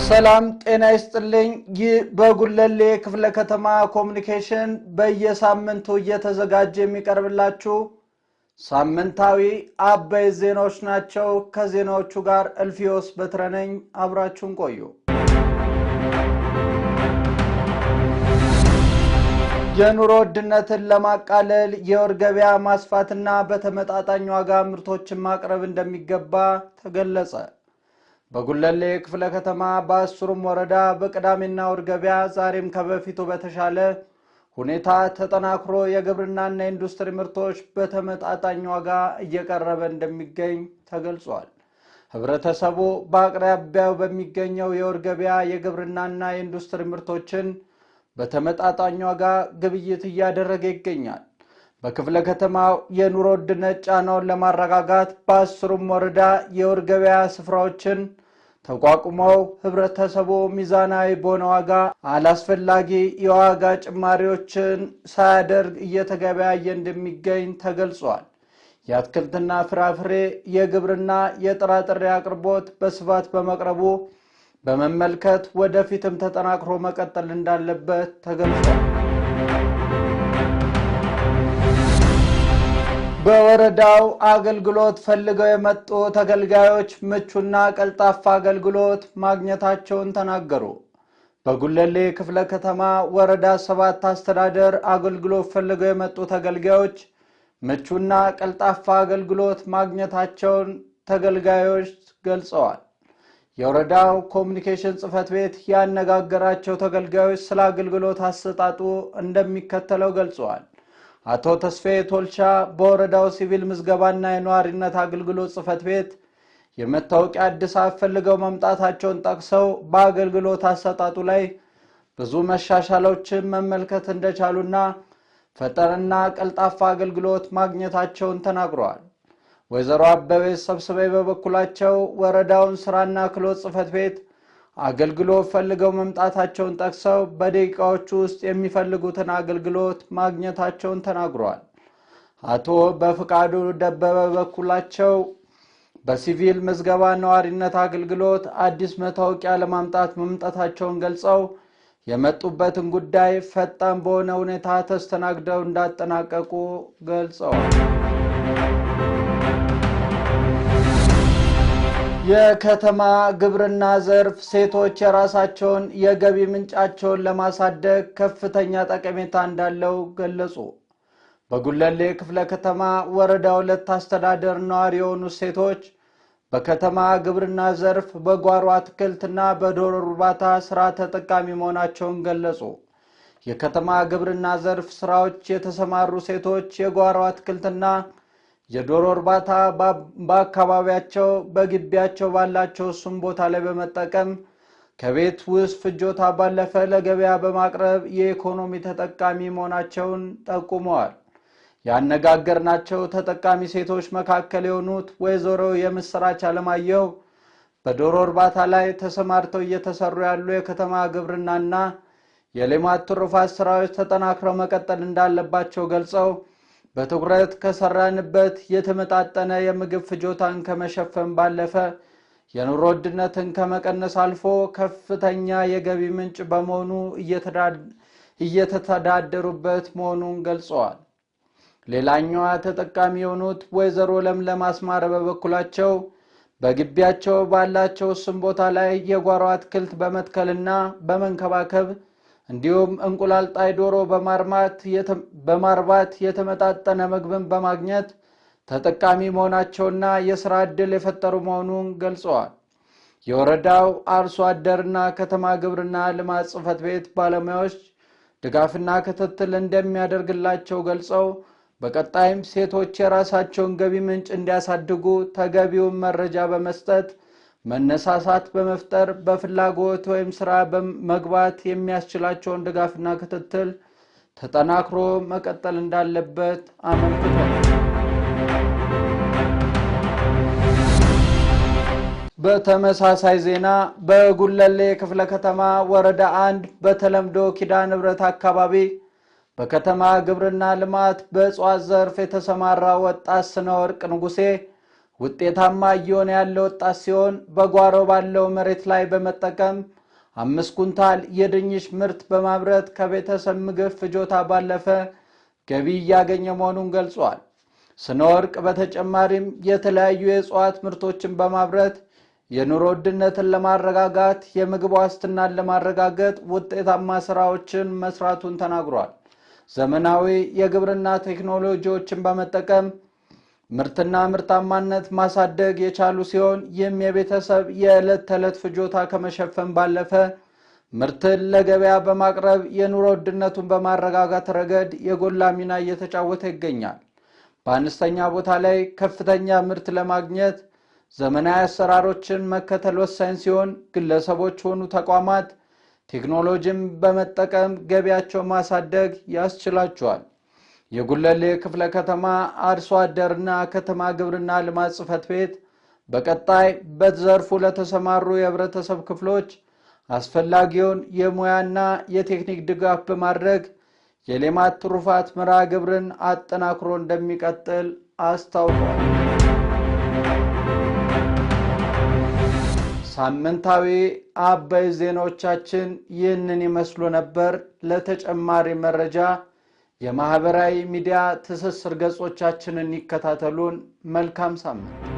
ሰላም ጤና ይስጥልኝ። ይህ በጉለሌ ክፍለ ከተማ ኮሙኒኬሽን በየሳምንቱ እየተዘጋጀ የሚቀርብላችሁ ሳምንታዊ አበይ ዜናዎች ናቸው። ከዜናዎቹ ጋር እልፊዮስ በትረነኝ አብራችሁን ቆዩ። የኑሮ ውድነትን ለማቃለል የወር ገበያ ማስፋትና በተመጣጣኝ ዋጋ ምርቶችን ማቅረብ እንደሚገባ ተገለጸ። በጉለሌ ክፍለ ከተማ በአስሩም ወረዳ በቅዳሜና እሁድ ገበያ ዛሬም ከበፊቱ በተሻለ ሁኔታ ተጠናክሮ የግብርናና ኢንዱስትሪ ምርቶች በተመጣጣኝ ዋጋ እየቀረበ እንደሚገኝ ተገልጿል። ህብረተሰቡ በአቅራቢያው በሚገኘው የወር ገበያ የግብርናና የኢንዱስትሪ ምርቶችን በተመጣጣኝ ዋጋ ግብይት እያደረገ ይገኛል። በክፍለ ከተማው የኑሮ ውድነት ጫናውን ለማረጋጋት በአስሩም ወረዳ የወር ገበያ ስፍራዎችን ተቋቁመው ህብረተሰቡ ሚዛናዊ በሆነ ዋጋ አላስፈላጊ የዋጋ ጭማሪዎችን ሳያደርግ እየተገበያየ እንደሚገኝ ተገልጿል። የአትክልትና ፍራፍሬ የግብርና የጥራጥሬ አቅርቦት በስፋት በመቅረቡ በመመልከት ወደፊትም ተጠናክሮ መቀጠል እንዳለበት ተገልጿል። በወረዳው አገልግሎት ፈልገው የመጡ ተገልጋዮች ምቹና ቀልጣፋ አገልግሎት ማግኘታቸውን ተናገሩ። በጉለሌ ክፍለ ከተማ ወረዳ 7 አስተዳደር አገልግሎት ፈልገው የመጡ ተገልጋዮች ምቹና ቀልጣፋ አገልግሎት ማግኘታቸውን ተገልጋዮች ገልጸዋል። የወረዳው ኮሙኒኬሽን ጽሕፈት ቤት ያነጋገራቸው ተገልጋዮች ስለ አገልግሎት አሰጣጡ እንደሚከተለው ገልጸዋል። አቶ ተስፋዬ ቶልቻ በወረዳው ሲቪል ምዝገባና የነዋሪነት አገልግሎት ጽሕፈት ቤት የመታወቂያ እድሳት ፈልገው መምጣታቸውን ጠቅሰው በአገልግሎት አሰጣጡ ላይ ብዙ መሻሻሎችን መመልከት እንደቻሉና ፈጣንና ቀልጣፋ አገልግሎት ማግኘታቸውን ተናግረዋል። ወይዘሮ አበበች ሰብስቤ በበኩላቸው ወረዳውን ስራና ክህሎት ጽሕፈት ቤት አገልግሎት ፈልገው መምጣታቸውን ጠቅሰው በደቂቃዎች ውስጥ የሚፈልጉትን አገልግሎት ማግኘታቸውን ተናግረዋል። አቶ በፍቃዱ ደበበ በበኩላቸው በሲቪል ምዝገባ ነዋሪነት አገልግሎት አዲስ መታወቂያ ለማምጣት መምጣታቸውን ገልጸው የመጡበትን ጉዳይ ፈጣን በሆነ ሁኔታ ተስተናግደው እንዳጠናቀቁ ገልጸዋል። የከተማ ግብርና ዘርፍ ሴቶች የራሳቸውን የገቢ ምንጫቸውን ለማሳደግ ከፍተኛ ጠቀሜታ እንዳለው ገለጹ። በጉለሌ ክፍለ ከተማ ወረዳ 2 አስተዳደር ነዋሪ የሆኑ ሴቶች በከተማ ግብርና ዘርፍ በጓሮ አትክልትና በዶሮ እርባታ ስራ ተጠቃሚ መሆናቸውን ገለጹ። የከተማ ግብርና ዘርፍ ስራዎች የተሰማሩ ሴቶች የጓሮ አትክልትና የዶሮ እርባታ በአካባቢያቸው በግቢያቸው ባላቸው እሱም ቦታ ላይ በመጠቀም ከቤት ውስጥ ፍጆታ ባለፈ ለገበያ በማቅረብ የኢኮኖሚ ተጠቃሚ መሆናቸውን ጠቁመዋል። ያነጋገርናቸው ተጠቃሚ ሴቶች መካከል የሆኑት ወይዘሮ የምስራች አለማየሁ በዶሮ እርባታ ላይ ተሰማርተው እየተሰሩ ያሉ የከተማ ግብርናና የልማት ትሩፋት ስራዎች ተጠናክረው መቀጠል እንዳለባቸው ገልጸው በትኩረት ከሰራንበት የተመጣጠነ የምግብ ፍጆታን ከመሸፈን ባለፈ የኑሮ ውድነትን ከመቀነስ አልፎ ከፍተኛ የገቢ ምንጭ በመሆኑ እየተተዳደሩበት መሆኑን ገልጸዋል። ሌላኛዋ ተጠቃሚ የሆኑት ወይዘሮ ለምለም አስማረ በበኩላቸው በግቢያቸው ባላቸው እሱም ቦታ ላይ የጓሮ አትክልት በመትከልና በመንከባከብ እንዲሁም እንቁላል ጣይ ዶሮ በማርባት የተመጣጠነ ምግብን በማግኘት ተጠቃሚ መሆናቸውና የሥራ ዕድል የፈጠሩ መሆኑን ገልጸዋል። የወረዳው አርሶ አደርና ከተማ ግብርና ልማት ጽሕፈት ቤት ባለሙያዎች ድጋፍና ክትትል እንደሚያደርግላቸው ገልጸው በቀጣይም ሴቶች የራሳቸውን ገቢ ምንጭ እንዲያሳድጉ ተገቢውን መረጃ በመስጠት መነሳሳት በመፍጠር በፍላጎት ወይም ስራ በመግባት የሚያስችላቸውን ድጋፍና ክትትል ተጠናክሮ መቀጠል እንዳለበት አመልክቷል። በተመሳሳይ ዜና በጉለሌ ክፍለ ከተማ ወረዳ 1 በተለምዶ ኪዳነ ምሕረት አካባቢ በከተማ ግብርና ልማት በእጽዋት ዘርፍ የተሰማራ ወጣት ስነወርቅ ንጉሴ ውጤታማ እየሆነ ያለው ወጣት ሲሆን በጓሮ ባለው መሬት ላይ በመጠቀም 5 ኩንታል የድንች ምርት በማምረት ከቤተሰብ ምግብ ፍጆታ ባለፈ ገቢ እያገኘ መሆኑን ገልጿል። ስነወርቅ በተጨማሪም የተለያዩ የእጽዋት ምርቶችን በማምረት የኑሮ ውድነትን ለማረጋጋት የምግብ ዋስትናን ለማረጋገጥ ውጤታማ ስራዎችን መስራቱን ተናግሯል። ዘመናዊ የግብርና ቴክኖሎጂዎችን በመጠቀም ምርትና ምርታማነት ማሳደግ የቻሉ ሲሆን ይህም የቤተሰብ የዕለት ተዕለት ፍጆታ ከመሸፈን ባለፈ ምርትን ለገበያ በማቅረብ የኑሮ ውድነቱን በማረጋጋት ረገድ የጎላ ሚና እየተጫወተ ይገኛል። በአነስተኛ ቦታ ላይ ከፍተኛ ምርት ለማግኘት ዘመናዊ አሰራሮችን መከተል ወሳኝ ሲሆን ግለሰቦች ሆኑ ተቋማት ቴክኖሎጂን በመጠቀም ገቢያቸውን ማሳደግ ያስችላቸዋል። የጉለሌ ክፍለ ከተማ አርሶ አደርና ከተማ ግብርና ልማት ጽሕፈት ቤት በቀጣይ በዘርፉ ለተሰማሩ የህብረተሰብ ክፍሎች አስፈላጊውን የሙያና የቴክኒክ ድጋፍ በማድረግ የሌማት ትሩፋት መርሃ ግብርን አጠናክሮ እንደሚቀጥል አስታውቋል። ሳምንታዊ አበይ ዜናዎቻችን ይህንን ይመስሉ ነበር። ለተጨማሪ መረጃ የማህበራዊ ሚዲያ ትስስር ገጾቻችንን ይከታተሉን። መልካም ሳምንት።